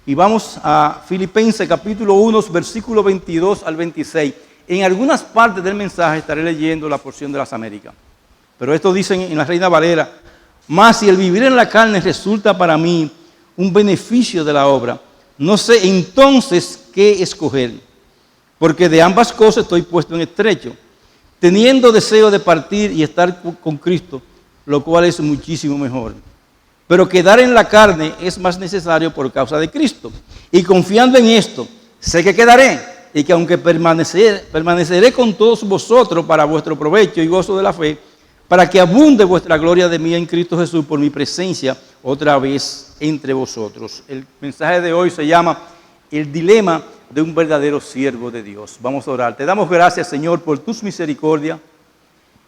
Y vamos a Filipenses capítulo 1, versículo 22 al 26. En algunas partes del mensaje estaré leyendo la porción de las Américas. Pero esto dicen en la Reina Valera: mas si el vivir en la carne resulta para mí un beneficio de la obra, no sé entonces qué escoger, porque de ambas cosas estoy puesto en estrecho, teniendo deseo de partir y estar con Cristo, lo cual es muchísimo mejor. Pero quedar en la carne es más necesario por causa de Cristo. Y confiando en esto, sé que quedaré, y que aunque permaneceré con todos vosotros para vuestro provecho y gozo de la fe, para que abunde vuestra gloria de mí en Cristo Jesús por mi presencia otra vez entre vosotros. El mensaje de hoy se llama el dilema de un verdadero siervo de Dios. Vamos a orar. Te damos gracias, Señor, por tus misericordias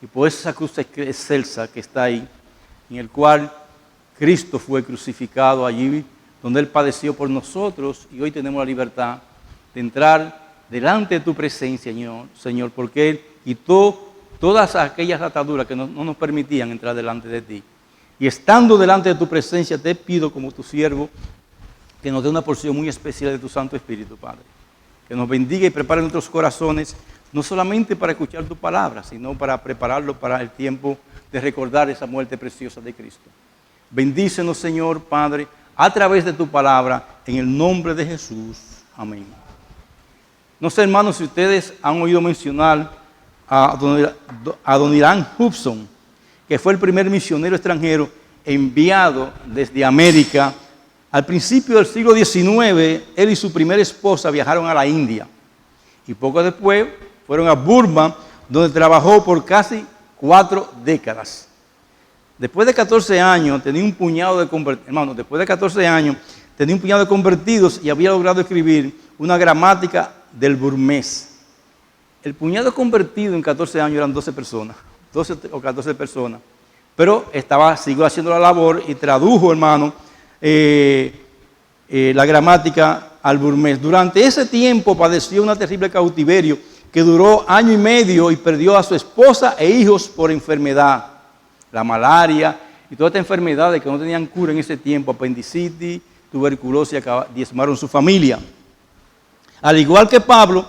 y por esa cruz excelsa que está ahí, en el cual Cristo fue crucificado allí, donde Él padeció por nosotros, y hoy tenemos la libertad de entrar delante de tu presencia, Señor, porque Él quitó todas aquellas ataduras que no nos permitían entrar delante de ti. Y estando delante de tu presencia, te pido como tu siervo que nos dé una porción muy especial de tu Santo Espíritu, Padre. Que nos bendiga y prepare nuestros corazones, no solamente para escuchar tu palabra, sino para prepararlo para el tiempo de recordar esa muerte preciosa de Cristo. Bendícenos, Señor, Padre, a través de tu palabra, en el nombre de Jesús. Amén. No sé, hermanos, si ustedes han oído mencionar a don Irán Hudson, que fue el primer misionero extranjero enviado desde América. Al principio del siglo XIX, él y su primera esposa viajaron a la India. Y poco después fueron a Burma, donde trabajó por casi 4 décadas. Después de 14 años tenía un puñado de convertidos y había logrado escribir una gramática del burmés. El puñado convertido en 14 años eran 12 personas, 12 o 14 personas. Pero siguió haciendo la labor y tradujo, hermano, la gramática al burmés. Durante ese tiempo padeció un terrible cautiverio que duró 1 año y medio y perdió a su esposa e hijos por enfermedad. La malaria y todas estas enfermedades que no tenían cura en ese tiempo, apendicitis, tuberculosis, diezmaron su familia. Al igual que Pablo,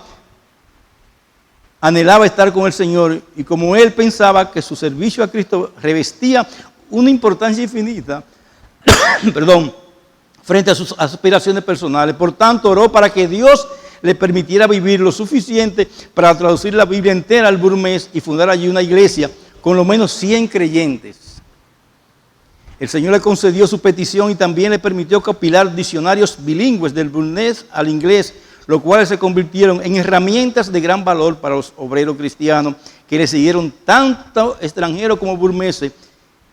anhelaba estar con el Señor, y como él pensaba que su servicio a Cristo revestía una importancia infinita, frente a sus aspiraciones personales, por tanto oró para que Dios le permitiera vivir lo suficiente para traducir la Biblia entera al burmés y fundar allí una iglesia con lo menos 100 creyentes. El Señor le concedió su petición y también le permitió compilar diccionarios bilingües del burmés al inglés, los cuales se convirtieron en herramientas de gran valor para los obreros cristianos que le siguieron, tanto extranjeros como burmeses.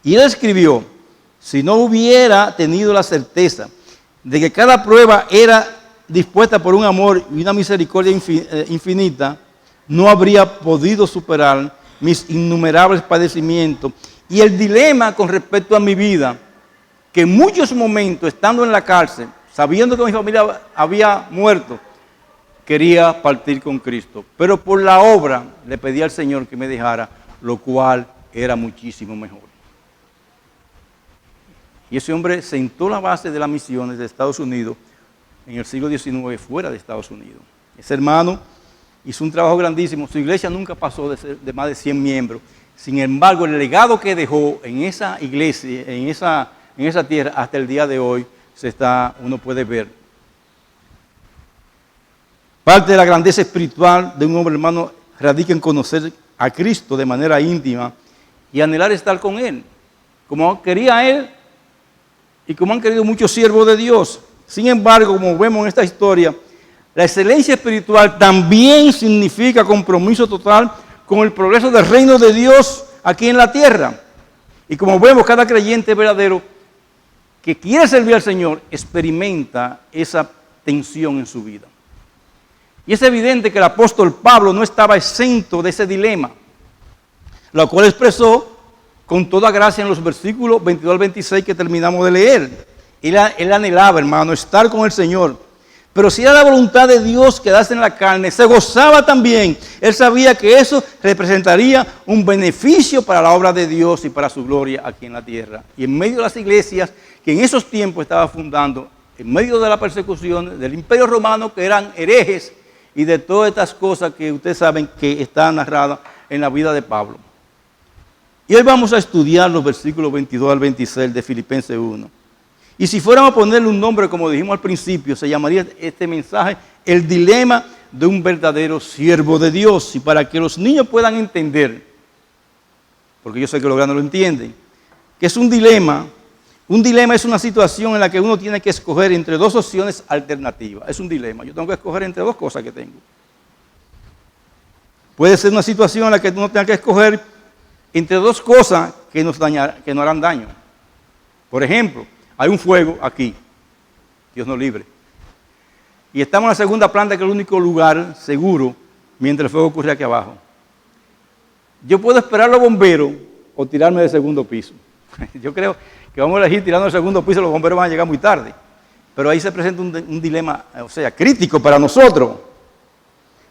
Y él escribió: si no hubiera tenido la certeza de que cada prueba era dispuesta por un amor y una misericordia infinita, no habría podido superar mis innumerables padecimientos y el dilema con respecto a mi vida, que en muchos momentos, estando en la cárcel, sabiendo que mi familia había muerto, quería partir con Cristo. Pero por la obra le pedí al Señor que me dejara, lo cual era muchísimo mejor. Y ese hombre sentó la base de las misiones de Estados Unidos en el siglo XIX fuera de Estados Unidos. Ese hermano hizo un trabajo grandísimo. Su iglesia nunca pasó de más de 100 miembros. Sin embargo, el legado que dejó en esa iglesia, en esa tierra, hasta el día de hoy, uno puede ver. Parte de la grandeza espiritual de un hombre, hermano, radica en conocer a Cristo de manera íntima y anhelar estar con Él, como quería Él y como han querido muchos siervos de Dios. Sin embargo, como vemos en esta historia, la excelencia espiritual también significa compromiso total con el progreso del reino de Dios aquí en la tierra. Y como vemos, cada creyente verdadero que quiere servir al Señor experimenta esa tensión en su vida. Y es evidente que el apóstol Pablo no estaba exento de ese dilema, lo cual expresó con toda gracia en los versículos 22 al 26 que terminamos de leer. Él anhelaba, hermano, estar con el Señor. Pero si era la voluntad de Dios quedarse en la carne, se gozaba también. Él sabía que eso representaría un beneficio para la obra de Dios y para su gloria aquí en la tierra. Y en medio de las iglesias que en esos tiempos estaba fundando, en medio de la persecución del Imperio Romano, que eran herejes, y de todas estas cosas que ustedes saben que están narradas en la vida de Pablo. Y hoy vamos a estudiar los versículos 22 al 26 de Filipenses 1. Y si fuéramos a ponerle un nombre, como dijimos al principio, se llamaría este mensaje el dilema de un verdadero siervo de Dios. Y para que los niños puedan entender, porque yo sé que los grandes lo entienden, que es un dilema es una situación en la que uno tiene que escoger entre dos opciones alternativas. Es un dilema. Yo tengo que escoger entre dos cosas que tengo. Puede ser una situación en la que uno tenga que escoger entre dos cosas que no harán daño. Por ejemplo, hay un fuego aquí, Dios nos libre, y estamos en la segunda planta, que es el único lugar seguro mientras el fuego ocurre aquí abajo. Yo puedo esperar a los bomberos o tirarme del segundo piso. Yo creo que vamos a elegir tirando del segundo piso, los bomberos van a llegar muy tarde. Pero ahí se presenta un dilema, o sea, crítico para nosotros.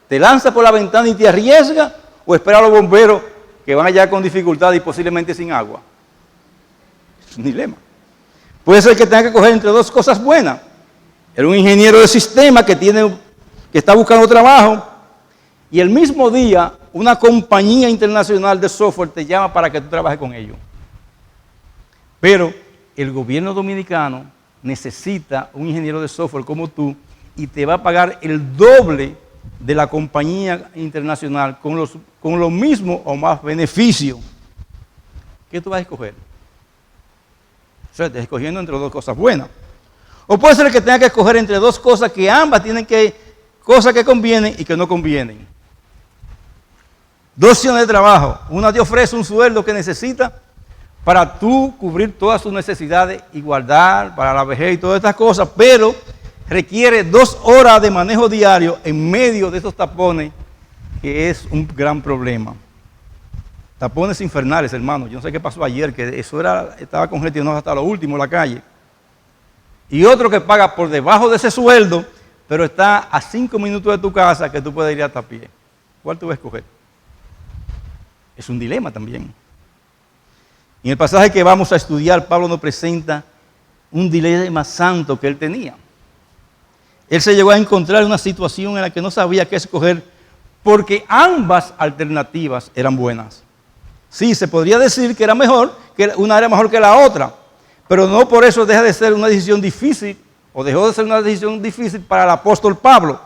¿Te lanzas por la ventana y te arriesgas o esperas a los bomberos que van a llegar con dificultad y posiblemente sin agua? Es un dilema. Puede ser que tenga que coger entre dos cosas buenas. Era un ingeniero de sistema que está buscando trabajo, y el mismo día una compañía internacional de software te llama para que tú trabajes con ellos. Pero el gobierno dominicano necesita un ingeniero de software como tú y te va a pagar el doble de la compañía internacional con lo mismo o más beneficio. ¿Qué tú vas a escoger? O sea, estás escogiendo entre dos cosas buenas. O puede ser que tenga que escoger entre dos cosas que ambas cosas que convienen y que no convienen. Dos opciones de trabajo. Una te ofrece un sueldo que necesita para tú cubrir todas sus necesidades y guardar para la vejez y todas estas cosas, pero requiere 2 horas de manejo diario en medio de esos tapones, que es un gran problema. Tapones infernales, hermano. Yo no sé qué pasó ayer, que eso estaba congestionado hasta lo último la calle. Y otro que paga por debajo de ese sueldo, pero está a 5 minutos de tu casa, que tú puedes ir hasta a pie. ¿Cuál tú vas a escoger? Es un dilema también. En el pasaje que vamos a estudiar, Pablo nos presenta un dilema santo que él tenía. Él se llegó a encontrar en una situación en la que no sabía qué escoger, porque ambas alternativas eran buenas. Sí, se podría decir que era mejor, que una era mejor que la otra, pero no por eso deja de ser una decisión difícil, o dejó de ser una decisión difícil para el apóstol Pablo.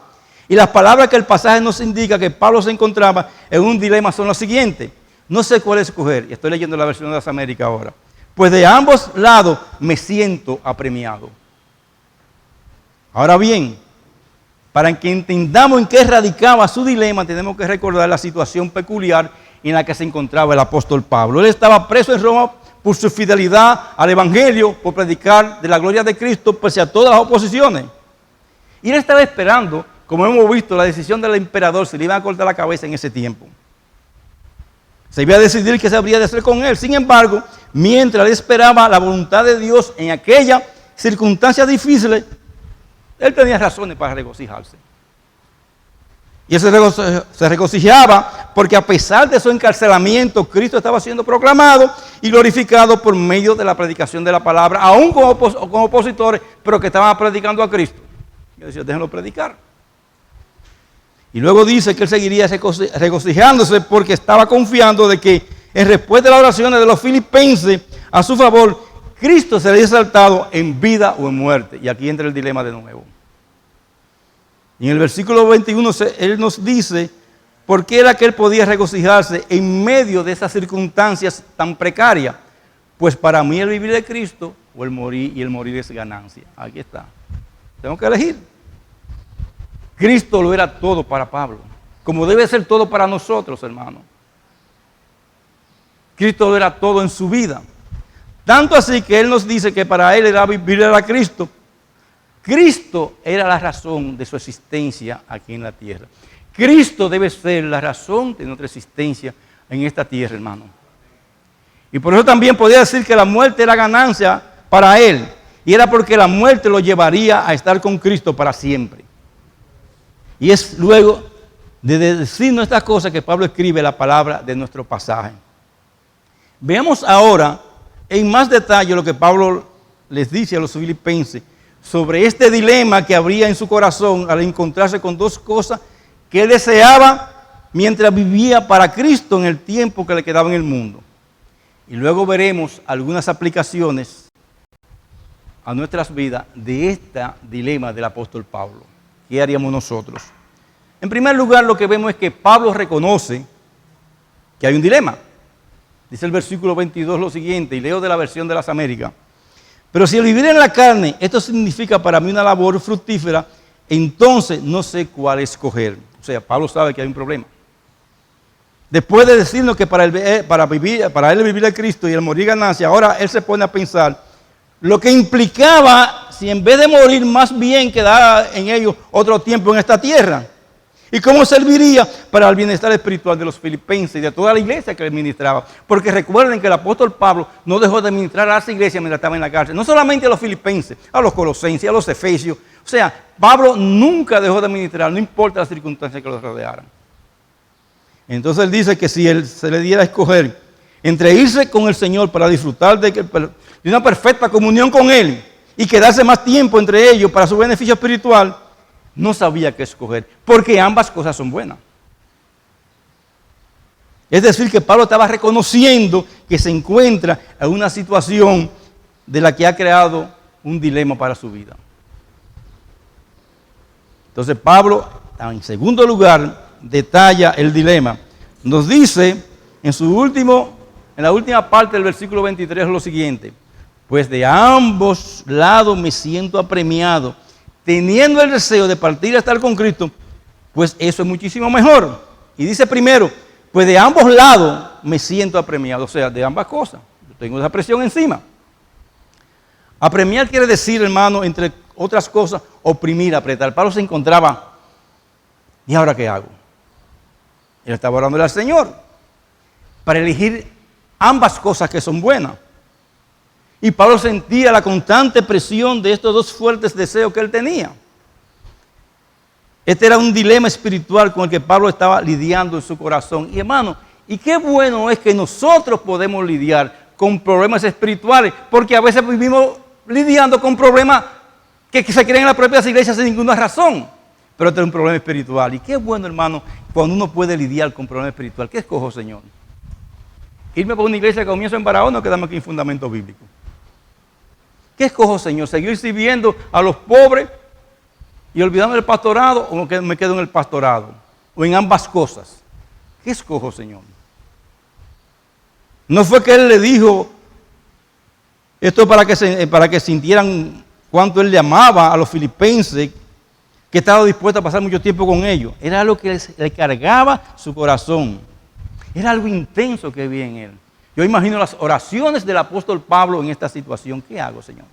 Y las palabras que el pasaje nos indica que Pablo se encontraba en un dilema son las siguientes: no sé cuál escoger, y estoy leyendo la versión de las Américas ahora, pues de ambos lados me siento apremiado. Ahora bien, para que entendamos en qué radicaba su dilema, tenemos que recordar la situación peculiar en la que se encontraba el apóstol Pablo. Él estaba preso en Roma por su fidelidad al Evangelio, por predicar de la gloria de Cristo pese a todas las oposiciones. Y él estaba esperando, como hemos visto, la decisión del emperador, se le iba a cortar la cabeza en ese tiempo. Se iba a decidir qué se habría de hacer con él. Sin embargo, mientras él esperaba la voluntad de Dios en aquellas circunstancias difíciles, él tenía razones para regocijarse. Y él se regocijaba porque a pesar de su encarcelamiento, Cristo estaba siendo proclamado y glorificado por medio de la predicación de la palabra, aún con opositores, pero que estaban predicando a Cristo. Y él decía, déjenlo predicar. Y luego dice que él seguiría regocijándose porque estaba confiando de que en respuesta a las oraciones de los filipenses a su favor, Cristo sería exaltado en vida o en muerte. Y aquí entra el dilema de nuevo. Y en el versículo 21 él nos dice por qué era que él podía regocijarse en medio de esas circunstancias tan precarias. Pues para mí el vivir de Cristo o el morir, y el morir es ganancia. Aquí está. Tengo que elegir. Cristo lo era todo para Pablo, como debe ser todo para nosotros, hermanos. Cristo lo era todo en su vida. Tanto así que él nos dice que para él era vivir a Cristo. Cristo era la razón de su existencia aquí en la tierra. Cristo debe ser la razón de nuestra existencia en esta tierra, hermano. Y por eso también podía decir que la muerte era ganancia para él. Y era porque la muerte lo llevaría a estar con Cristo para siempre. Y es luego de decirnos estas cosas que Pablo escribe la palabra de nuestro pasaje. Veamos ahora en más detalle lo que Pablo les dice a los filipenses sobre este dilema que habría en su corazón al encontrarse con dos cosas que él deseaba mientras vivía para Cristo en el tiempo que le quedaba en el mundo. Y luego veremos algunas aplicaciones a nuestras vidas de este dilema del apóstol Pablo. ¿Qué haríamos nosotros? En primer lugar, lo que vemos es que Pablo reconoce que hay un dilema. Dice el versículo 22 lo siguiente, y leo de la versión de las Américas. Pero si el vivir en la carne, esto significa para mí una labor fructífera, entonces no sé cuál escoger. O sea, Pablo sabe que hay un problema. Después de decirnos que para él vivir a Cristo y el morir ganancia, ahora él se pone a pensar lo que implicaba si en vez de morir más bien quedara en ellos otro tiempo en esta tierra. ¿Y cómo serviría para el bienestar espiritual de los filipenses y de toda la iglesia que les ministraba? Porque recuerden que el apóstol Pablo no dejó de ministrar a esa iglesia mientras estaba en la cárcel. No solamente a los filipenses, a los colosenses, a los efesios. O sea, Pablo nunca dejó de ministrar, no importa las circunstancias que los rodearan. Entonces él dice que si él se le diera a escoger entre irse con el Señor para disfrutar de una perfecta comunión con Él y quedarse más tiempo entre ellos para su beneficio espiritual, no sabía qué escoger, porque ambas cosas son buenas. Es decir, que Pablo estaba reconociendo que se encuentra en una situación de la que ha creado un dilema para su vida. Entonces Pablo, en segundo lugar, detalla el dilema. Nos dice en la última parte del versículo 23 lo siguiente: pues de ambos lados me siento apremiado, teniendo el deseo de partir a estar con Cristo, pues eso es muchísimo mejor. Y dice primero, pues de ambos lados me siento apremiado, o sea, de ambas cosas. Yo tengo esa presión encima. Apremiar quiere decir, hermano, entre otras cosas, oprimir, apretar. Pablo se encontraba, ¿y ahora qué hago? Él estaba orándole al Señor para elegir ambas cosas que son buenas. Y Pablo sentía la constante presión de estos dos fuertes deseos que él tenía. Este era un dilema espiritual con el que Pablo estaba lidiando en su corazón. Y hermano, y qué bueno es que nosotros podemos lidiar con problemas espirituales, porque a veces vivimos lidiando con problemas que se creen en las propias iglesias sin ninguna razón. Pero este es un problema espiritual. Y qué bueno, hermano, cuando uno puede lidiar con problemas espirituales. ¿Qué escojo, Señor? ¿Irme por una iglesia que comienzo en Barahona o quedarme aquí en fundamento bíblico? ¿Qué escojo, Señor? ¿Seguir sirviendo a los pobres y olvidando el pastorado, o que me quedo en el pastorado? ¿O en ambas cosas? ¿Qué escojo, Señor? No fue que él le dijo esto para que sintieran cuánto él le amaba a los filipenses, que estaba dispuesto a pasar mucho tiempo con ellos. Era algo que le cargaba su corazón. Era algo intenso que había en él. Yo imagino las oraciones del apóstol Pablo en esta situación. ¿Qué hago, Señor?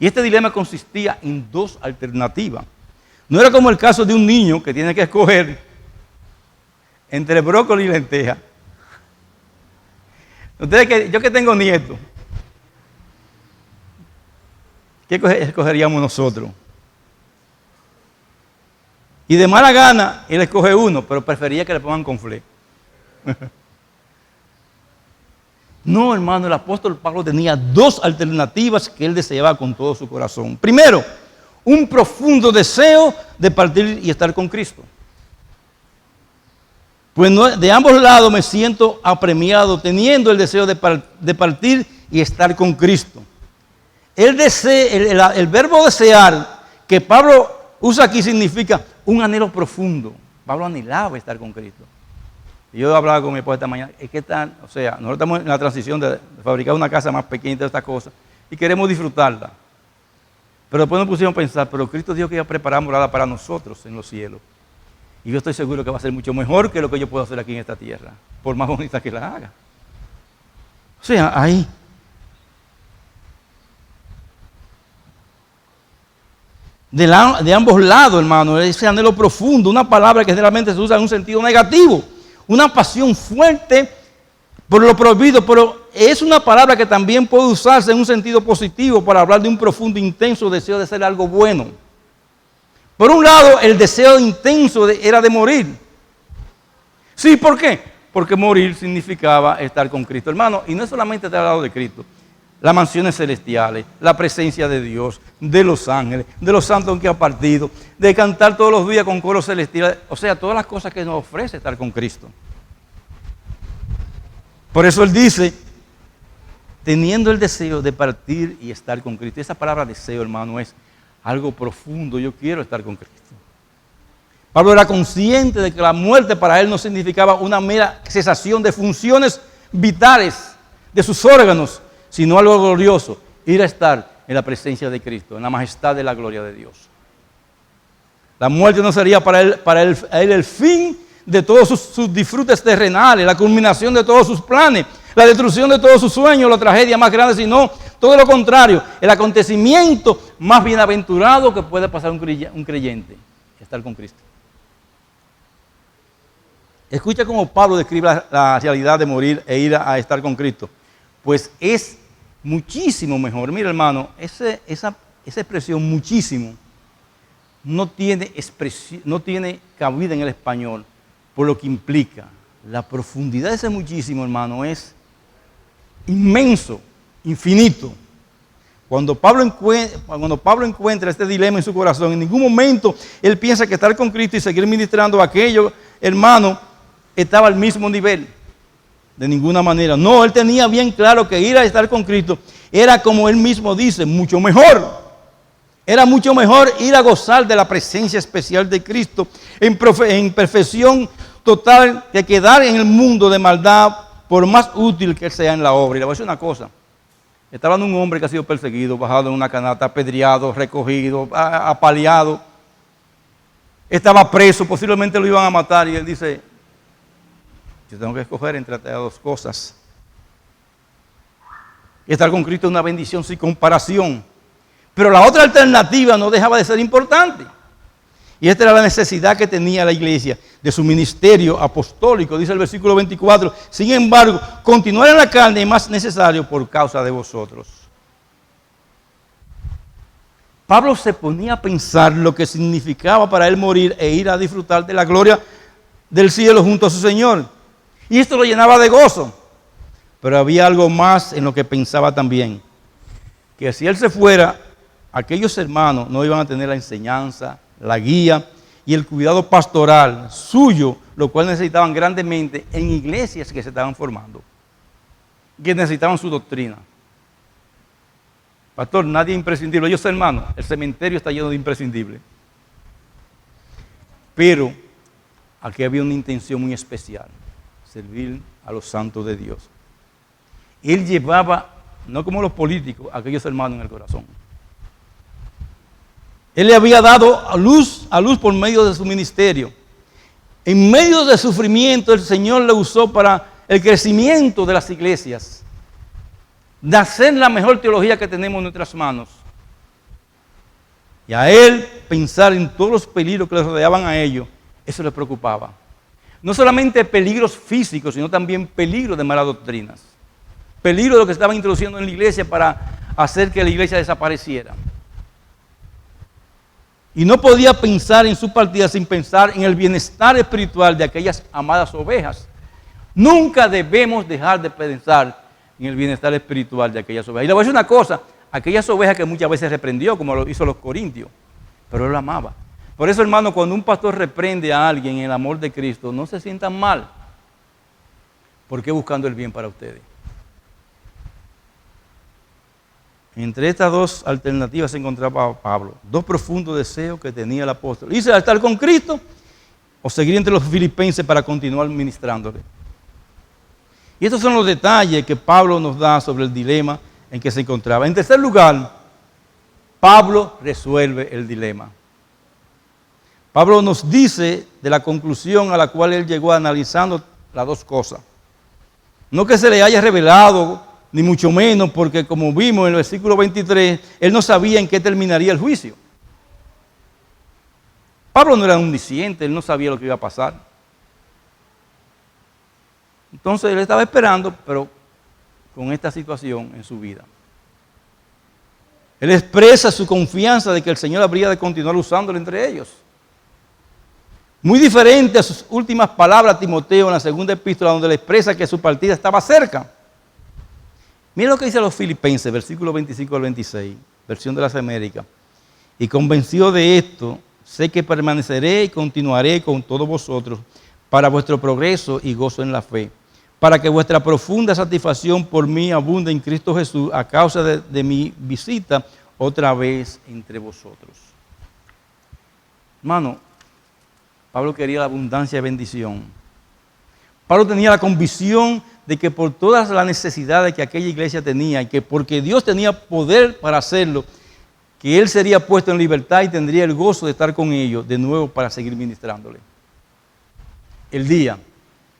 Y este dilema consistía en dos alternativas. No era como el caso de un niño que tiene que escoger entre brócoli y lenteja. Yo que tengo nietos, ¿qué escogeríamos nosotros? Y de mala gana, él escoge uno, pero prefería que le pongan conflé. No, hermano, el apóstol Pablo tenía dos alternativas que él deseaba con todo su corazón. Primero, un profundo deseo de partir y estar con Cristo. Pues de ambos lados me siento apremiado, teniendo el deseo de partir y estar con Cristo. El verbo desear que Pablo usa aquí significa un anhelo profundo. Pablo anhelaba estar con Cristo. Y yo hablaba con mi esposa esta mañana, es que nosotros estamos en la transición de fabricar una casa más pequeña de estas cosas y queremos disfrutarla. Pero después nos pusimos a pensar, pero Cristo dijo que iba a preparar morada para nosotros en los cielos. Y yo estoy seguro que va a ser mucho mejor que lo que yo puedo hacer aquí en esta tierra, por más bonita que la haga. O sea, ahí. De ambos lados, hermano, ese anhelo profundo, una palabra que generalmente se usa en un sentido negativo, una pasión fuerte por lo prohibido, pero es una palabra que también puede usarse en un sentido positivo para hablar de un profundo, intenso deseo de hacer algo bueno. Por un lado, el deseo intenso era de morir. Sí, ¿por qué? Porque morir significaba estar con Cristo. Hermano, y no es solamente estar al lado de Cristo. las mansiones celestiales, la presencia de Dios, de los ángeles, de los santos que ha partido, de cantar todos los días con coros celestiales, o sea, todas las cosas que nos ofrece estar con Cristo. Por eso Él dice, teniendo el deseo de partir y estar con Cristo. Esa palabra deseo, hermano, es algo profundo. Yo quiero estar con Cristo. Pablo era consciente de que la muerte para él no significaba una mera cesación de funciones vitales de sus órganos, sino algo glorioso, ir a estar en la presencia de Cristo, en la majestad de la gloria de Dios. La muerte no sería para él el fin de todos sus disfrutes terrenales, la culminación de todos sus planes, la destrucción de todos sus sueños, la tragedia más grande, sino todo lo contrario, el acontecimiento más bienaventurado que puede pasar un creyente, estar con Cristo. Escucha cómo Pablo describe la realidad de morir e ir a estar con Cristo. Pues es muchísimo mejor. Mira, hermano, esa expresión muchísimo no tiene cabida en el español, por lo que implica. La profundidad de ese muchísimo, hermano, es inmenso, infinito. Cuando Pablo encuentra este dilema en su corazón, en ningún momento él piensa que estar con Cristo y seguir ministrando a aquello, hermano, estaba al mismo nivel. De ninguna manera. No, él tenía bien claro que ir a estar con Cristo era, como él mismo dice, mucho mejor. Era mucho mejor ir a gozar de la presencia especial de Cristo en perfección total que quedar en el mundo de maldad, por más útil que él sea en la obra. Y le voy a decir una cosa. Está hablando de un hombre que ha sido perseguido, bajado en una canasta, apedreado, recogido, apaleado. Estaba preso, posiblemente lo iban a matar y él dice, yo tengo que escoger entre estas dos cosas. Y estar con Cristo es una bendición sin comparación. Pero la otra alternativa no dejaba de ser importante. Y esta era la necesidad que tenía la iglesia de su ministerio apostólico. Dice el versículo 24, sin embargo, continuar en la carne es más necesario por causa de vosotros. Pablo se ponía a pensar lo que significaba para él morir e ir a disfrutar de la gloria del cielo junto a su Señor. Y esto lo llenaba de gozo. Pero había algo más en lo que pensaba también. Que si él se fuera, aquellos hermanos no iban a tener la enseñanza, la guía y el cuidado pastoral suyo, lo cual necesitaban grandemente en iglesias que se estaban formando, que necesitaban su doctrina. Pastor, nadie es imprescindible. Ellos, hermanos, el cementerio está lleno de imprescindibles. Pero aquí había una intención muy especial. Servir a los santos de Dios. Él llevaba, no como los políticos, a aquellos hermanos en el corazón. Él le había dado a luz por medio de su ministerio. En medio del sufrimiento, el Señor le usó para el crecimiento de las iglesias, de hacer la mejor teología que tenemos en nuestras manos. Y a él pensar en todos los peligros que le rodeaban a ellos, eso le preocupaba. No solamente peligros físicos, sino también peligros de malas doctrinas. Peligro de lo que estaban introduciendo en la iglesia para hacer que la iglesia desapareciera. Y no podía pensar en su partida sin pensar en el bienestar espiritual de aquellas amadas ovejas. Nunca debemos dejar de pensar en el bienestar espiritual de aquellas ovejas. Y le voy a decir una cosa, aquellas ovejas que muchas veces reprendió, como lo hizo los corintios, pero él lo amaba. Por eso, hermano, cuando un pastor reprende a alguien en el amor de Cristo, no se sientan mal, porque buscando el bien para ustedes. Entre estas dos alternativas se encontraba Pablo, dos profundos deseos que tenía el apóstol. Irse a estar con Cristo o seguir entre los filipenses para continuar ministrándole. Y estos son los detalles que Pablo nos da sobre el dilema en que se encontraba. En tercer lugar, Pablo resuelve el dilema. Pablo nos dice de la conclusión a la cual él llegó analizando las dos cosas. No que se le haya revelado, ni mucho menos, porque como vimos en el versículo 23, él no sabía en qué terminaría el juicio. Pablo no era omnisciente, él no sabía lo que iba a pasar. Entonces él estaba esperando, pero con esta situación en su vida. Él expresa su confianza de que el Señor habría de continuar usándolo entre ellos. Muy diferente a sus últimas palabras a Timoteo en la segunda epístola, donde le expresa que su partida estaba cerca. Mira lo que dice a los Filipenses, versículo 25 al 26, versión de las Américas. Y convencido de esto, sé que permaneceré y continuaré con todos vosotros para vuestro progreso y gozo en la fe, para que vuestra profunda satisfacción por mí abunde en Cristo Jesús a causa de mi visita otra vez entre vosotros. Hermano, Pablo quería la abundancia de bendición. Pablo tenía la convicción de que por todas las necesidades que aquella iglesia tenía y que porque Dios tenía poder para hacerlo, que él sería puesto en libertad y tendría el gozo de estar con ellos de nuevo para seguir ministrándole. El día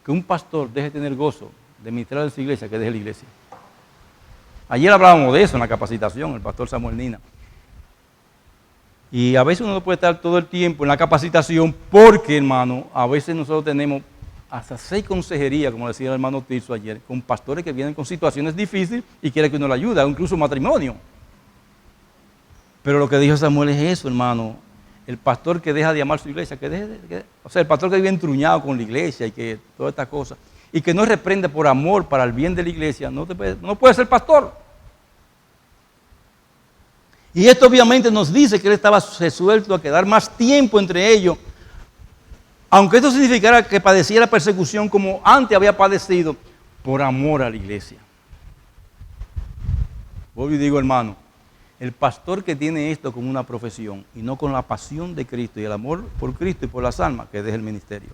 que un pastor deje de tener gozo de ministrar en su iglesia, que deje la iglesia. Ayer hablábamos de eso en la capacitación, el pastor Samuel Nina. Y a veces uno no puede estar todo el tiempo en la capacitación porque, hermano, a veces nosotros tenemos hasta 6 consejerías, como decía el hermano Tirso ayer, con pastores que vienen con situaciones difíciles y quieren que uno le ayude, incluso matrimonio. Pero lo que dijo Samuel es eso, hermano. El pastor que deja de amar su iglesia, o sea, el pastor que vive entruñado con la iglesia y que todas estas cosas, y que no reprende por amor para el bien de la iglesia, no puede ser pastor. Y esto obviamente nos dice que él estaba resuelto a quedar más tiempo entre ellos, aunque esto significara que padeciera persecución como antes había padecido, por amor a la iglesia. Hoy digo, hermano, el pastor que tiene esto como una profesión y no con la pasión de Cristo y el amor por Cristo y por las almas, que deje el ministerio.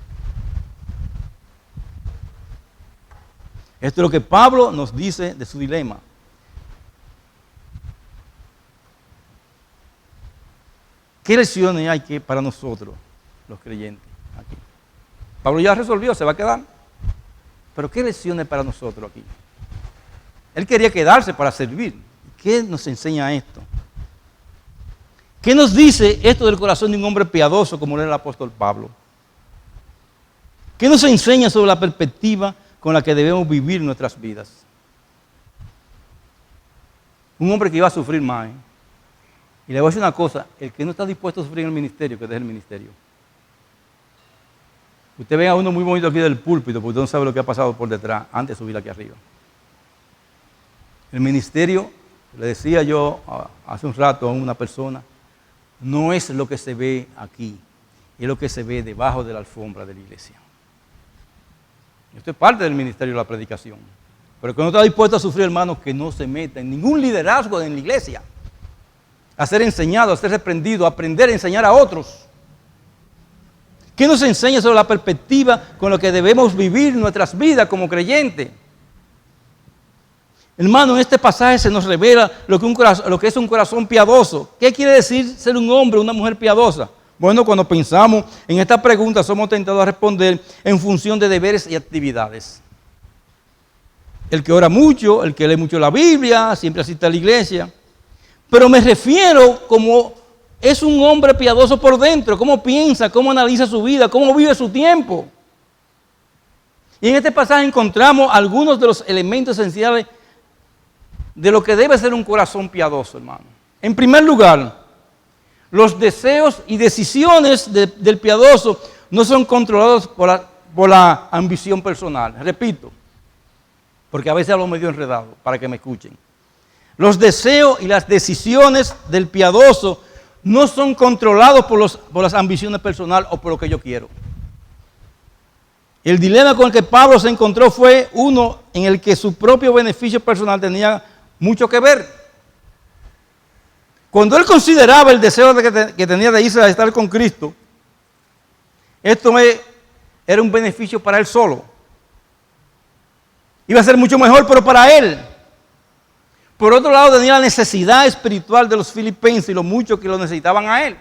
Esto es lo que Pablo nos dice de su dilema. ¿Qué lecciones hay que para nosotros, los creyentes, aquí? Pablo ya resolvió, se va a quedar. Pero ¿qué lecciones para nosotros aquí? Él quería quedarse para servir. ¿Qué nos enseña esto? ¿Qué nos dice esto del corazón de un hombre piadoso como era el apóstol Pablo? ¿Qué nos enseña sobre la perspectiva con la que debemos vivir nuestras vidas? Un hombre que iba a sufrir más. Y le voy a decir una cosa, el que no está dispuesto a sufrir en el ministerio, que deje el ministerio. Usted ve a uno muy bonito aquí del púlpito, porque usted no sabe lo que ha pasado por detrás, antes de subir aquí arriba. El ministerio, le decía yo hace un rato a una persona, no es lo que se ve aquí, es lo que se ve debajo de la alfombra de la iglesia. Esto es parte del ministerio de la predicación. Pero que no está dispuesto a sufrir, hermanos, que no se meta en ningún liderazgo en la iglesia. A ser enseñado, a ser reprendido, a aprender a enseñar a otros. ¿Qué nos enseña sobre la perspectiva con la que debemos vivir nuestras vidas como creyentes? Hermano, en este pasaje se nos revela lo que es un corazón piadoso. ¿Qué quiere decir ser un hombre o una mujer piadosa? Bueno, cuando pensamos en esta pregunta, somos tentados a responder en función de deberes y actividades. El que ora mucho, el que lee mucho la Biblia, siempre asiste a la iglesia. Pero me refiero como es un hombre piadoso por dentro, cómo piensa, cómo analiza su vida, cómo vive su tiempo. Y en este pasaje encontramos algunos de los elementos esenciales de lo que debe ser un corazón piadoso, hermano. En primer lugar, los deseos y decisiones del piadoso no son controlados por la ambición personal. Repito, porque a veces hablo medio enredado, para que me escuchen. Los deseos y las decisiones del piadoso no son controlados por las ambiciones personales o por lo que yo quiero. El dilema con el que Pablo se encontró fue uno en el que su propio beneficio personal tenía mucho que ver. Cuando él consideraba el deseo que tenía de irse a estar con Cristo, esto era un beneficio para él solo. Iba a ser mucho mejor, pero para él. Por otro lado, tenía la necesidad espiritual de los filipenses y lo mucho que lo necesitaban a él.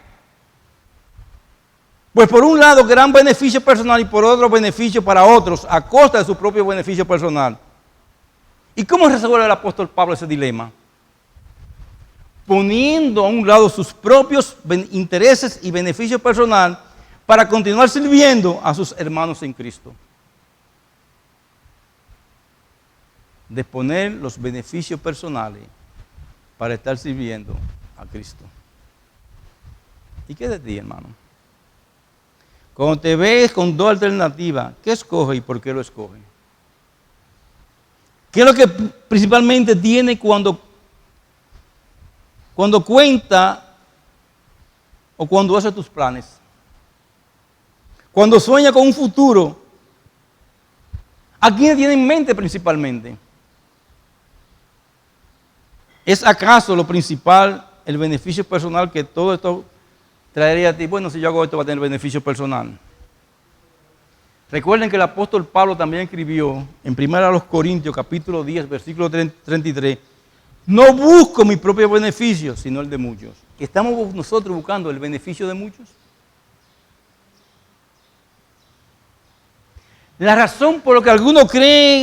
Pues por un lado, gran beneficio personal y por otro, beneficio para otros, a costa de su propio beneficio personal. ¿Y cómo resuelve el apóstol Pablo ese dilema? Poniendo a un lado sus propios intereses y beneficio personal para continuar sirviendo a sus hermanos en Cristo. De poner los beneficios personales para estar sirviendo a Cristo. ¿Y qué de ti, hermano? Cuando te ves con dos alternativas, ¿qué escoge y por qué lo escoge? ¿Qué es lo que principalmente tiene cuando cuenta o cuando hace tus planes? Cuando sueña con un futuro, ¿a quién tiene en mente principalmente? ¿Es acaso lo principal el beneficio personal que todo esto traería a ti? Bueno, si yo hago esto va a tener beneficio personal. Recuerden que el apóstol Pablo también escribió en 1 Corintios capítulo 10, versículo 33, no busco mi propio beneficio, sino el de muchos. ¿Estamos nosotros buscando el beneficio de muchos? La razón por la que algunos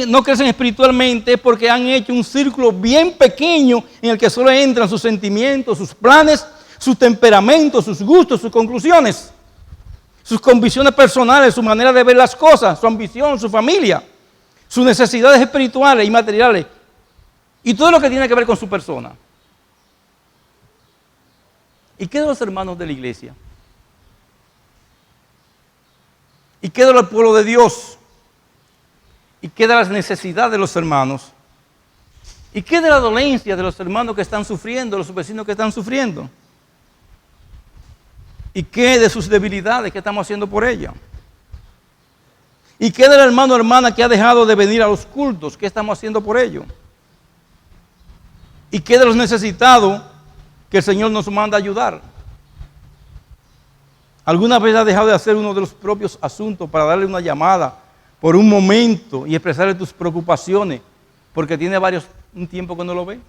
no crecen espiritualmente es porque han hecho un círculo bien pequeño en el que solo entran sus sentimientos, sus planes, sus temperamentos, sus gustos, sus conclusiones, sus convicciones personales, su manera de ver las cosas, su ambición, su familia, sus necesidades espirituales y materiales y todo lo que tiene que ver con su persona. ¿Y qué de los hermanos de la iglesia? ¿Y qué del pueblo de Dios? ¿Y qué de las necesidades de los hermanos? ¿Y qué de la dolencia de los hermanos que están sufriendo, los vecinos que están sufriendo? ¿Y qué de sus debilidades que estamos haciendo por ella? ¿Y qué del hermano o hermana que ha dejado de venir a los cultos? ¿Qué estamos haciendo por ello? ¿Y qué de los necesitados que el Señor nos manda a ayudar? ¿Alguna vez ha dejado de hacer uno de los propios asuntos para darle una llamada por un momento y expresarle tus preocupaciones porque tiene un tiempo que no lo ve?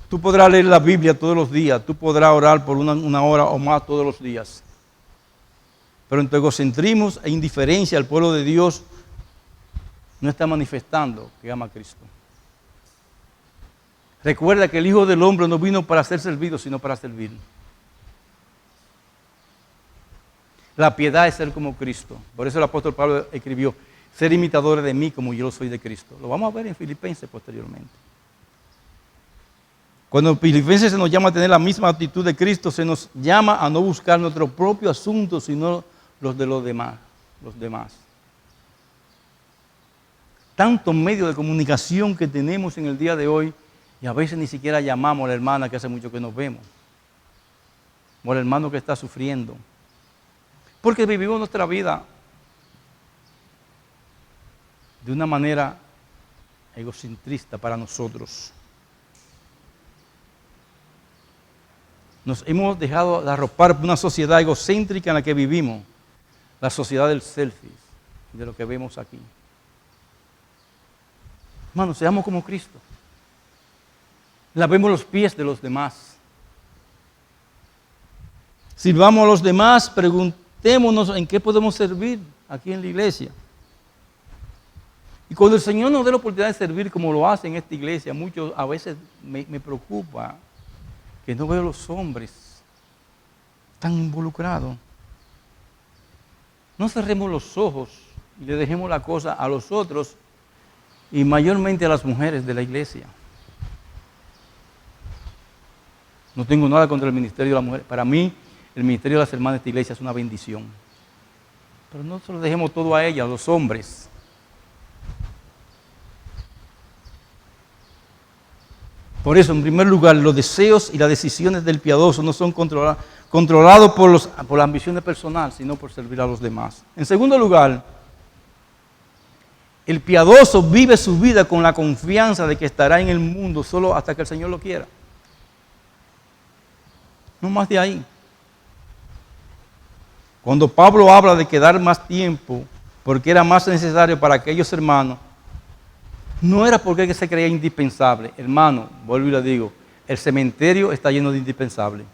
Tú podrás leer la Biblia todos los días, tú podrás orar por una hora o más todos los días. Pero en tu egocentrismo e indiferencia al pueblo de Dios no está manifestando que ama a Cristo. Recuerda que el Hijo del Hombre no vino para ser servido, sino para servir. La piedad es ser como Cristo. Por eso el apóstol Pablo escribió, ser imitadores de mí como yo lo soy de Cristo. Lo vamos a ver en Filipenses posteriormente. Cuando en Filipenses se nos llama a tener la misma actitud de Cristo, se nos llama a no buscar nuestro propio asunto, sino los de los demás. Tantos medios de comunicación que tenemos en el día de hoy, y a veces ni siquiera llamamos a la hermana que hace mucho que nos vemos, o al hermano que está sufriendo. Porque vivimos nuestra vida de una manera egocentrista para nosotros. Nos hemos dejado de arropar por una sociedad egocéntrica en la que vivimos, la sociedad del selfie, de lo que vemos aquí. Hermanos, seamos como Cristo. Lavemos los pies de los demás. Sirvamos a los demás, preguntémonos en qué podemos servir aquí en la iglesia. Y cuando el Señor nos dé la oportunidad de servir como lo hace en esta iglesia, muchos a veces me preocupa que no veo los hombres tan involucrados. No cerremos los ojos y le dejemos la cosa a los otros y mayormente a las mujeres de la iglesia. No tengo nada contra el ministerio de la mujer. Para mí, el ministerio de las hermanas de esta iglesia es una bendición. Pero no se lo dejemos todo a ellas, a los hombres. Por eso, en primer lugar, los deseos y las decisiones del piadoso no son controlados por la ambición personal, sino por servir a los demás. En segundo lugar, el piadoso vive su vida con la confianza de que estará en el mundo solo hasta que el Señor lo quiera. No más de ahí. Cuando Pablo habla de quedar más tiempo, porque era más necesario para aquellos hermanos, no era porque se creía indispensable. Hermano, vuelvo y le digo, el cementerio está lleno de indispensables.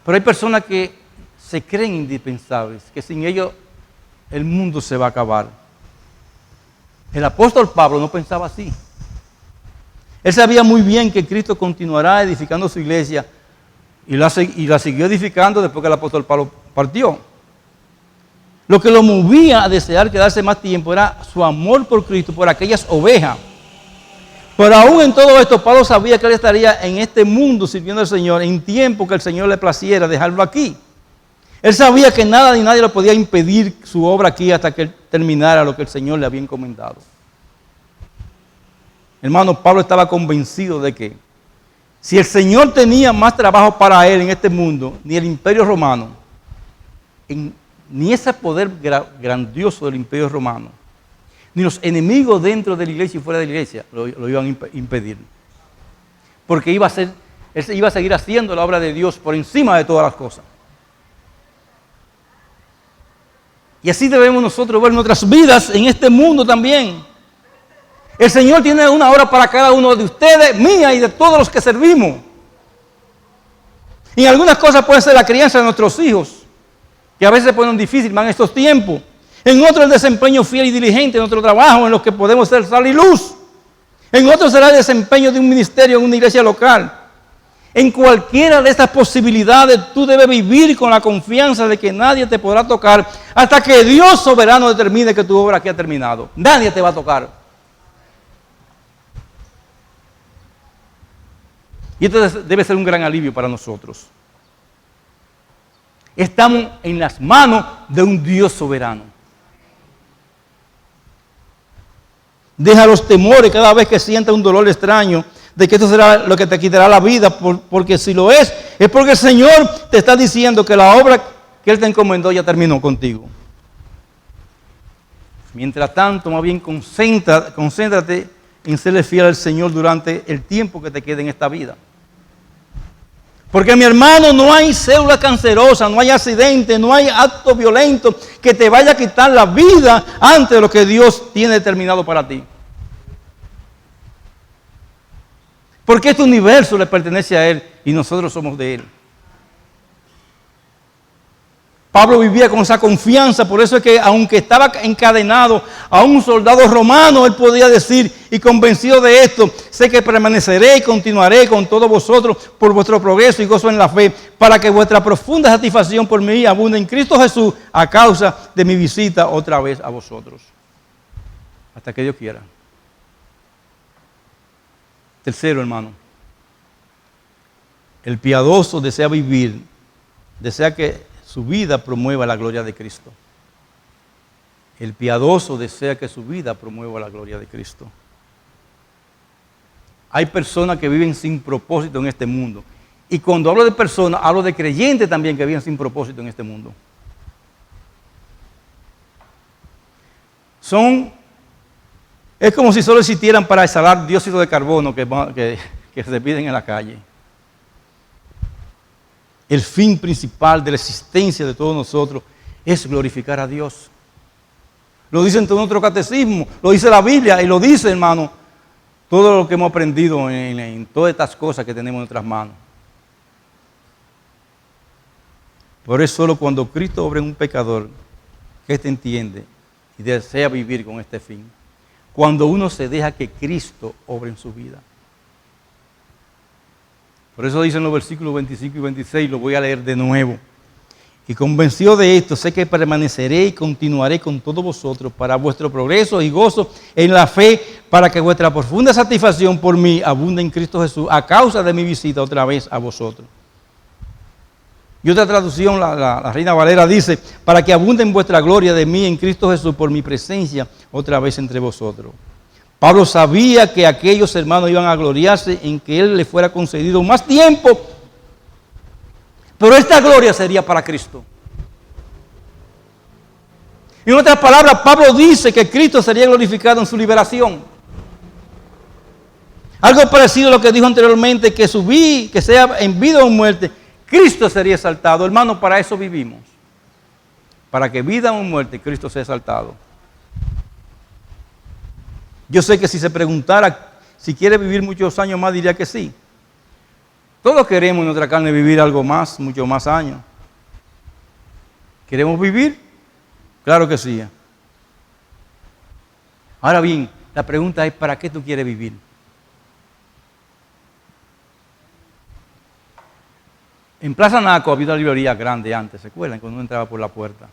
Pero hay personas que se creen indispensables, que sin ellos el mundo se va a acabar. El apóstol Pablo no pensaba así. Él sabía muy bien que Cristo continuará edificando su iglesia y la siguió edificando después que el apóstol Pablo partió. Lo que lo movía a desear quedarse más tiempo era su amor por Cristo, por aquellas ovejas. Pero aún en todo esto, Pablo sabía que él estaría en este mundo sirviendo al Señor en tiempo que el Señor le placiera dejarlo aquí. Él sabía que nada ni nadie le podía impedir su obra aquí hasta que él terminara lo que el Señor le había encomendado. Hermano, Pablo estaba convencido de que si el Señor tenía más trabajo para él en este mundo, ni el imperio romano, ni ese poder grandioso del imperio romano, ni los enemigos dentro de la iglesia y fuera de la iglesia lo iban a impedir. Porque él iba a seguir haciendo la obra de Dios por encima de todas las cosas. Y así debemos nosotros ver nuestras vidas en este mundo también. El Señor tiene una obra para cada uno de ustedes, mía y de todos los que servimos. Y en algunas cosas puede ser la crianza de nuestros hijos, que a veces se ponen difíciles más en estos tiempos. En otro el desempeño fiel y diligente en nuestro trabajo, en los que podemos ser sal y luz. En otro será el desempeño de un ministerio en una iglesia local. En cualquiera de estas posibilidades tú debes vivir con la confianza de que nadie te podrá tocar hasta que Dios soberano determine que tu obra aquí ha terminado. Nadie te va a tocar. Y esto debe ser un gran alivio para nosotros. Estamos en las manos de un Dios soberano. Deja los temores cada vez que sientas un dolor extraño de que esto será lo que te quitará la vida, porque si lo es porque el Señor te está diciendo que la obra que Él te encomendó ya terminó contigo. Mientras tanto, más bien concéntrate en serle fiel al Señor durante el tiempo que te quede en esta vida. Porque, mi hermano, no hay célula cancerosa, no hay accidente, no hay acto violento que te vaya a quitar la vida antes de lo que Dios tiene determinado para ti. Porque este universo le pertenece a Él y nosotros somos de Él. Pablo vivía con esa confianza, por eso es que aunque estaba encadenado a un soldado romano, él podía decir, y convencido de esto, sé que permaneceré y continuaré con todos vosotros por vuestro progreso y gozo en la fe, para que vuestra profunda satisfacción por mí abunde en Cristo Jesús a causa de mi visita otra vez a vosotros. Hasta que Dios quiera. Tercero, hermano, el piadoso desea vivir, desea que su vida promueva la gloria de Cristo. El piadoso desea que su vida promueva la gloria de Cristo. Hay personas que viven sin propósito en este mundo. Y cuando hablo de personas, hablo de creyentes también que viven sin propósito en este mundo. Es como si solo existieran para exhalar dióxido de carbono que se piden en la calle. El fin principal de la existencia de todos nosotros es glorificar a Dios. Lo dice en todo nuestro catecismo, lo dice la Biblia y lo dice, hermano, todo lo que hemos aprendido en todas estas cosas que tenemos en nuestras manos. Por eso solo cuando Cristo obra en un pecador que éste entiende y desea vivir con este fin. Cuando uno se deja que Cristo obre en su vida. Por eso dicen los versículos 25 y 26, lo voy a leer de nuevo. Y convencido de esto, sé que permaneceré y continuaré con todos vosotros para vuestro progreso y gozo en la fe, para que vuestra profunda satisfacción por mí abunde en Cristo Jesús a causa de mi visita otra vez a vosotros. Y otra traducción, la Reina Valera dice, para que abunde en vuestra gloria de mí en Cristo Jesús por mi presencia otra vez entre vosotros. Pablo sabía que aquellos hermanos iban a gloriarse en que él le fuera concedido más tiempo, pero esta gloria sería para Cristo. En otras palabras, Pablo dice que Cristo sería glorificado en su liberación. Algo parecido a lo que dijo anteriormente, que sea en vida o en muerte, Cristo sería exaltado. Hermano, para eso vivimos. Para que vida o muerte, Cristo sea exaltado. Yo sé que si se preguntara si quiere vivir muchos años más, diría que sí. Todos queremos en nuestra carne vivir algo más, muchos más años. ¿Queremos vivir? Claro que sí. Ahora bien, la pregunta es, ¿para qué tú quieres vivir? En Plaza Naco había una librería grande antes, ¿se acuerdan? Cuando uno entraba por la puerta.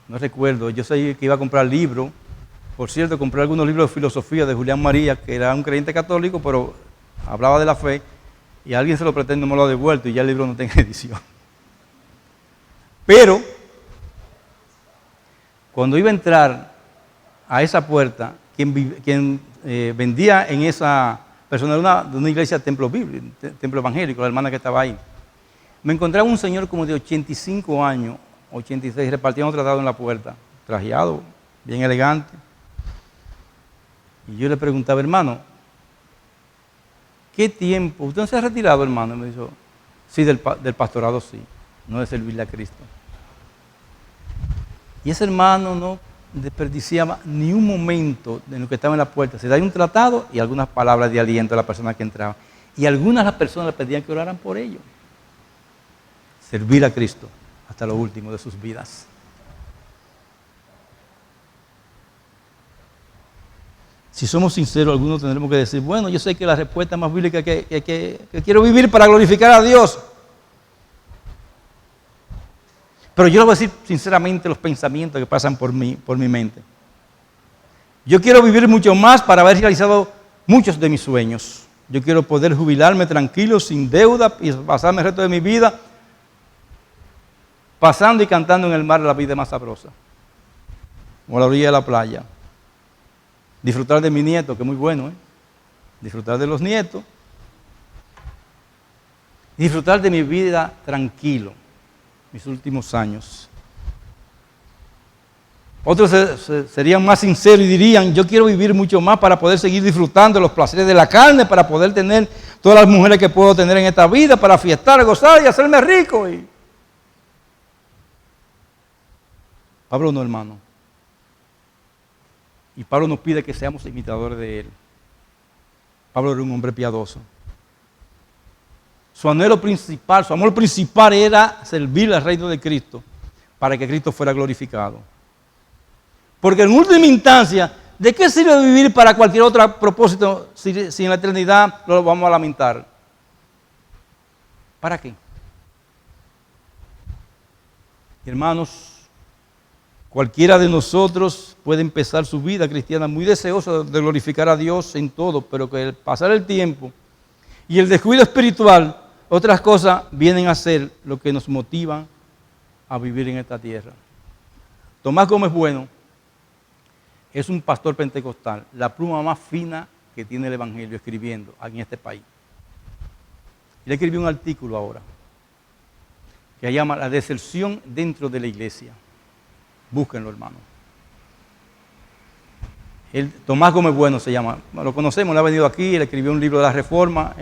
No recuerdo, yo sé que iba a comprar libros. Por cierto, compré algunos libros de filosofía de Julián María, que era un creyente católico, pero hablaba de la fe. y alguien se lo pretende, no me lo ha devuelto y ya el libro no tiene edición. Pero, cuando iba a entrar a esa puerta, quien vendía en esa persona de una iglesia templo bíblico, templo evangélico, la hermana que estaba ahí, me encontraba un señor como de 85 años, 86, repartiendo tratado en la puerta, trajeado, bien elegante. Y yo le preguntaba, hermano, ¿qué tiempo? ¿Usted no se ha retirado, hermano? Y me dijo, sí, del pastorado sí, no de servirle a Cristo. Y ese hermano no desperdiciaba ni un momento de lo que estaba en la puerta. Se da un tratado y algunas palabras de aliento a la persona que entraba. Y algunas las personas le pedían que oraran por ellos. Servir a Cristo hasta lo último de sus vidas. Si somos sinceros, algunos tendremos que decir, bueno, yo sé que la respuesta más bíblica es que quiero vivir para glorificar a Dios. Pero yo les voy a decir sinceramente los pensamientos que pasan por mi mente. Yo quiero vivir mucho más para haber realizado muchos de mis sueños. Yo quiero poder jubilarme tranquilo, sin deuda, y pasarme el resto de mi vida pasando y cantando en el mar la vida más sabrosa. O a la orilla de la playa. Disfrutar de mi nieto, que es muy bueno, ¿eh? Disfrutar de los nietos. Disfrutar de mi vida tranquilo, mis últimos años. Otros serían más sinceros y dirían, yo quiero vivir mucho más para poder seguir disfrutando los placeres de la carne, para poder tener todas las mujeres que puedo tener en esta vida, para fiestar, gozar y hacerme rico. Pablo no, hermano. Y Pablo nos pide que seamos imitadores de él. Pablo era un hombre piadoso. Su anhelo principal, su amor principal era servir al reino de Cristo para que Cristo fuera glorificado. Porque en última instancia, ¿de qué sirve vivir para cualquier otro propósito si en la eternidad lo vamos a lamentar? ¿Para qué? Hermanos, cualquiera de nosotros puede empezar su vida cristiana muy deseoso de glorificar a Dios en todo, pero que al pasar el tiempo y el descuido espiritual, otras cosas vienen a ser lo que nos motivan a vivir en esta tierra. Tomás Gómez Bueno es un pastor pentecostal, la pluma más fina que tiene el Evangelio escribiendo aquí en este país. Él escribió un artículo ahora que se llama La deserción dentro de la iglesia. Búsquenlo, hermano. Tomás Gómez Bueno se llama, lo conocemos, él ha venido aquí, él escribió un libro de la Reforma,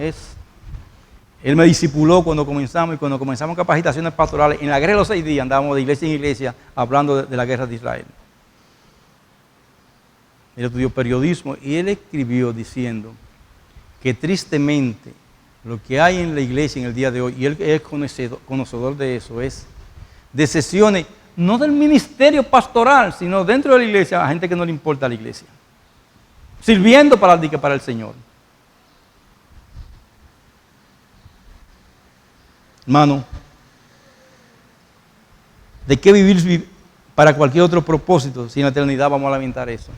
él me discipuló cuando comenzamos, y cuando comenzamos capacitaciones pastorales, en la guerra de los 6 días andábamos de iglesia en iglesia hablando de la guerra de Israel. Él estudió periodismo y él escribió diciendo que tristemente lo que hay en la iglesia en el día de hoy, y él es conocedor de eso, es de sesiones, no del ministerio pastoral, sino dentro de la iglesia, a gente que no le importa a la iglesia, sirviendo para el Señor. Hermano, ¿de qué vivir para cualquier otro propósito si en la eternidad vamos a lamentar eso?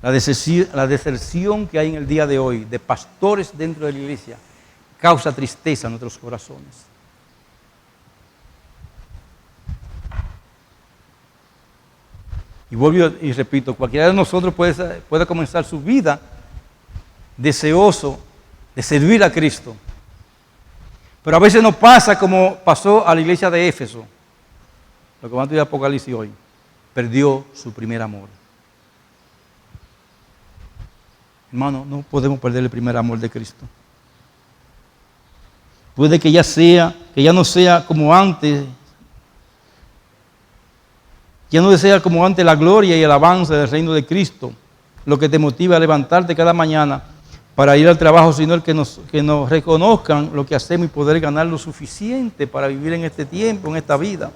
La deserción que hay en el día de hoy de pastores dentro de la iglesia causa tristeza en nuestros corazones. Y vuelvo y repito, cualquiera de nosotros puede comenzar su vida deseoso de servir a Cristo. Pero a veces nos pasa como pasó a la iglesia de Éfeso, lo que vamos a estudiar Apocalipsis hoy, perdió su primer amor. Hermano, no podemos perder el primer amor de Cristo. Puede que ya no sea como antes, ya no desea como antes la gloria y el avance del reino de Cristo, lo que te motiva a levantarte cada mañana para ir al trabajo, sino el que nos reconozcan lo que hacemos y poder ganar lo suficiente para vivir en este tiempo, en esta vida.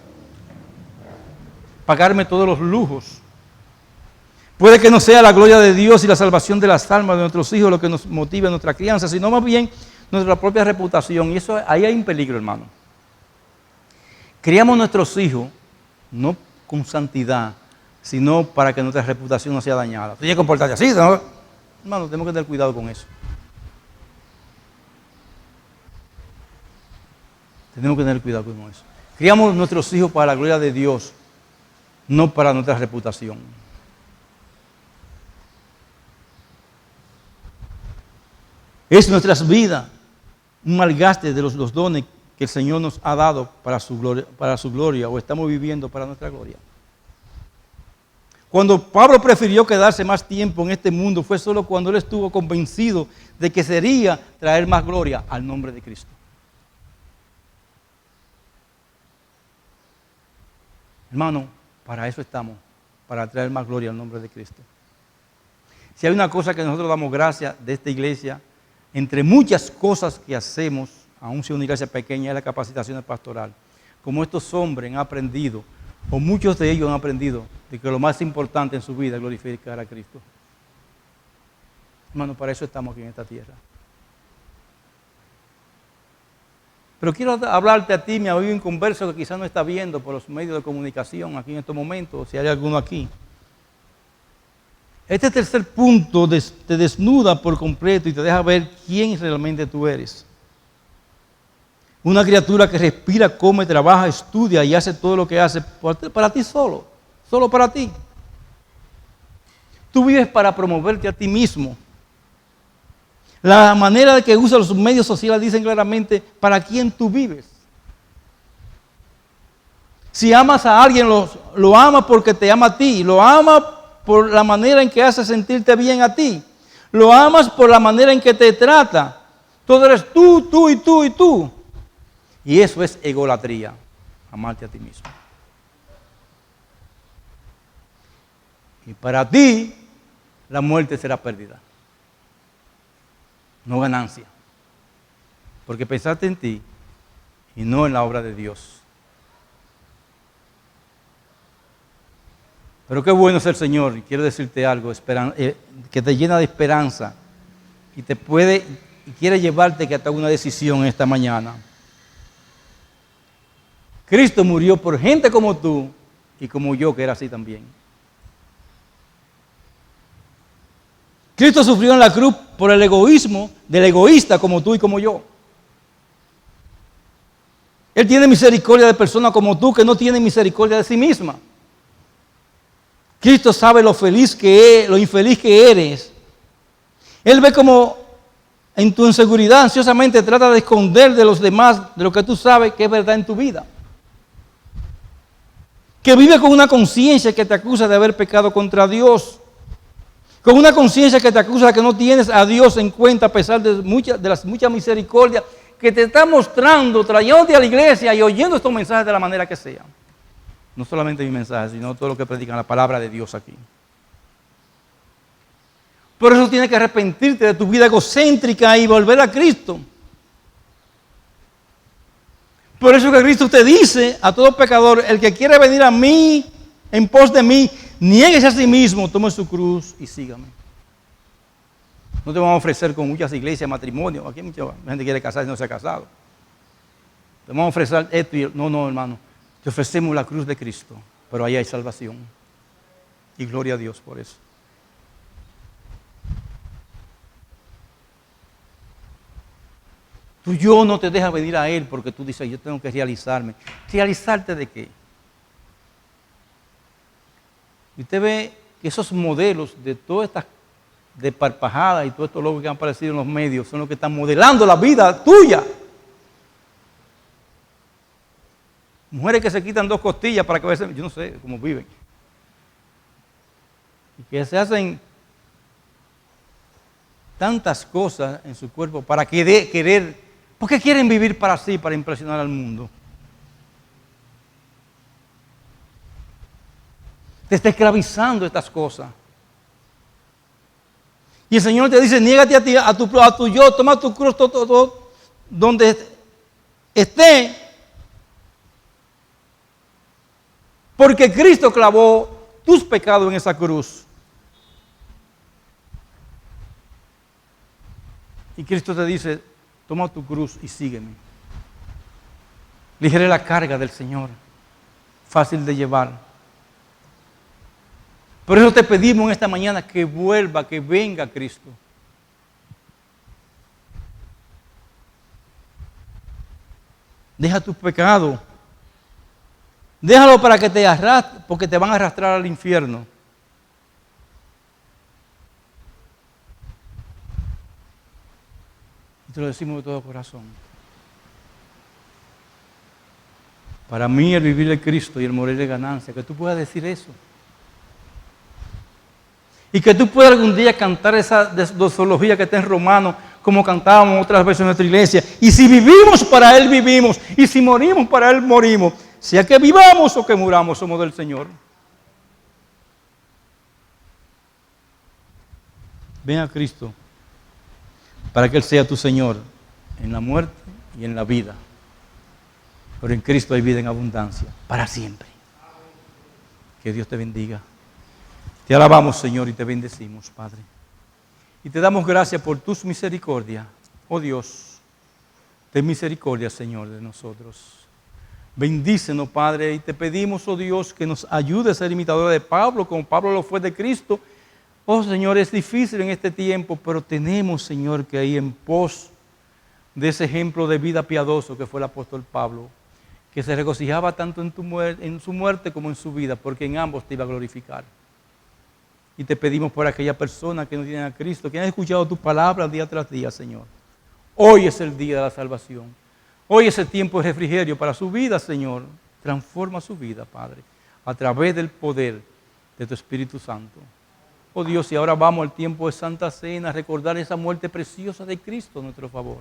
Pagarme todos los lujos. Puede que no sea la gloria de Dios y la salvación de las almas de nuestros hijos lo que nos motive en nuestra crianza, sino más bien nuestra propia reputación. Y eso, ahí hay un peligro, hermano. Criamos nuestros hijos, no con santidad, sino para que nuestra reputación no sea dañada. Tú tienes que comportarte así, ¿no? Hermano, tenemos que tener cuidado con eso. Tenemos que tener cuidado con eso. Criamos nuestros hijos para la gloria de Dios, no para nuestra reputación. Es nuestras vidas un malgaste de los dones que el Señor nos ha dado para su gloria, o estamos viviendo para nuestra gloria. Cuando Pablo prefirió quedarse más tiempo en este mundo fue solo cuando él estuvo convencido de que sería traer más gloria al nombre de Cristo. Hermano, para eso estamos, para traer más gloria al nombre de Cristo. Si hay una cosa que nosotros damos gracias de esta iglesia, entre muchas cosas que hacemos, aún si una iglesia pequeña, es la capacitación pastoral. Como estos hombres han aprendido, o muchos de ellos han aprendido, de que lo más importante en su vida es glorificar a Cristo. Hermano, para eso estamos aquí en esta tierra. Pero quiero hablarte a ti, mi amigo inconverso, que quizás no está viendo por los medios de comunicación aquí en estos momentos, si hay alguno aquí. Este tercer punto te desnuda por completo y te deja ver quién realmente tú eres. Una criatura que respira, come, trabaja, estudia y hace todo lo que hace para ti solo para ti. Tú vives para promoverte a ti mismo. La manera de que usa los medios sociales dicen claramente para quién tú vives. Si amas a alguien, lo amas porque te ama a ti, lo amas por la manera en que hace sentirte bien a ti, lo amas por la manera en que te trata. Todo eres tú y tú y tú. Y eso es egolatría, amarte a ti mismo. Y para ti, la muerte será pérdida, no ganancia. Porque pensaste en ti y no en la obra de Dios. Pero qué bueno es el Señor, y quiero decirte algo, que te llena de esperanza y quiere llevarte que hagas una decisión esta mañana. Cristo murió por gente como tú y como yo, que era así también. Cristo sufrió en la cruz por el egoísmo del egoísta como tú y como yo. Él tiene misericordia de personas como tú que no tienen misericordia de sí misma. Cristo sabe lo infeliz que eres. Él ve como en tu inseguridad ansiosamente trata de esconder de los demás de lo que tú sabes que es verdad en tu vida. Que vive con una conciencia que te acusa de haber pecado contra Dios. Con una conciencia que te acusa de que no tienes a Dios en cuenta a pesar de las muchas misericordias que te está mostrando, trayéndote a la iglesia y oyendo estos mensajes de la manera que sea. No solamente mi mensaje, sino todo lo que predican la palabra de Dios aquí. Por eso tienes que arrepentirte de tu vida egocéntrica y volver a Cristo. Por eso que Cristo te dice a todo pecador, el que quiere venir a mí, en pos de mí, niéguese a sí mismo, tome su cruz y sígame. No te vamos a ofrecer con muchas iglesias matrimonio. Aquí mucha gente quiere casarse y no se ha casado. Te vamos a ofrecer esto y no, hermano. Te ofrecemos la cruz de Cristo, pero ahí hay salvación. Y gloria a Dios por eso. Tu yo no te deja venir a Él porque tú dices, yo tengo que realizarme. ¿Realizarte de qué? Y usted ve que esos modelos de todas estas desparpajadas y todos estos logos que han aparecido en los medios son los que están modelando la vida tuya. Mujeres que se quitan 2 costillas para que vean, yo no sé cómo viven. Y que se hacen tantas cosas en su cuerpo para querer, ¿por qué quieren vivir para sí, para impresionar al mundo? Te está esclavizando estas cosas. Y el Señor te dice, niégate a ti, a tu yo, toma tu cruz todo donde esté. Porque Cristo clavó tus pecados en esa cruz. Y Cristo te dice, toma tu cruz y sígueme. Ligera la carga del Señor, fácil de llevar. Por eso te pedimos en esta mañana que vuelva, que venga Cristo. Deja tu pecado. Déjalo para que te arrastre, porque te van a arrastrar al infierno. Y te lo decimos de todo corazón. Para mí el vivir de Cristo y el morir de ganancia, que tú puedas decir eso. Y que tú puedas algún día cantar esa doxología que está en Romanos, como cantábamos otras veces en nuestra iglesia. Y si vivimos, para Él vivimos. Y si morimos, para Él morimos. Sea que vivamos o que muramos, somos del Señor. Ven a Cristo para que Él sea tu Señor en la muerte y en la vida. Pero en Cristo hay vida en abundancia, para siempre. Que Dios te bendiga. Te alabamos, Señor, y te bendecimos, Padre. Y te damos gracias por tus misericordias. Oh Dios, ten misericordia, Señor, de nosotros. Bendícenos, Padre, y te pedimos, oh Dios, que nos ayude a ser imitadores de Pablo, como Pablo lo fue de Cristo. Oh Señor, es difícil en este tiempo, pero tenemos, Señor, que ir en pos de ese ejemplo de vida piadoso que fue el apóstol Pablo, que se regocijaba tanto en su muerte como en su vida, porque en ambos te iba a glorificar. Y te pedimos por aquella persona que no tiene a Cristo, que han escuchado tu palabra día tras día, Señor. Hoy es el día de la salvación. Hoy es el tiempo de refrigerio para su vida, Señor. Transforma su vida, Padre, a través del poder de tu Espíritu Santo. Oh Dios, y ahora vamos al tiempo de Santa Cena a recordar esa muerte preciosa de Cristo a nuestro favor.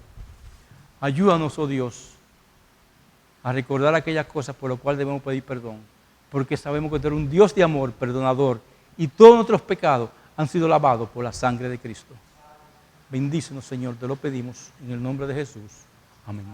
Ayúdanos, oh Dios, a recordar aquellas cosas por las cuales debemos pedir perdón, porque sabemos que tú eres un Dios de amor, perdonador, y todos nuestros pecados han sido lavados por la sangre de Cristo. Bendícenos, Señor, te lo pedimos en el nombre de Jesús. Amén.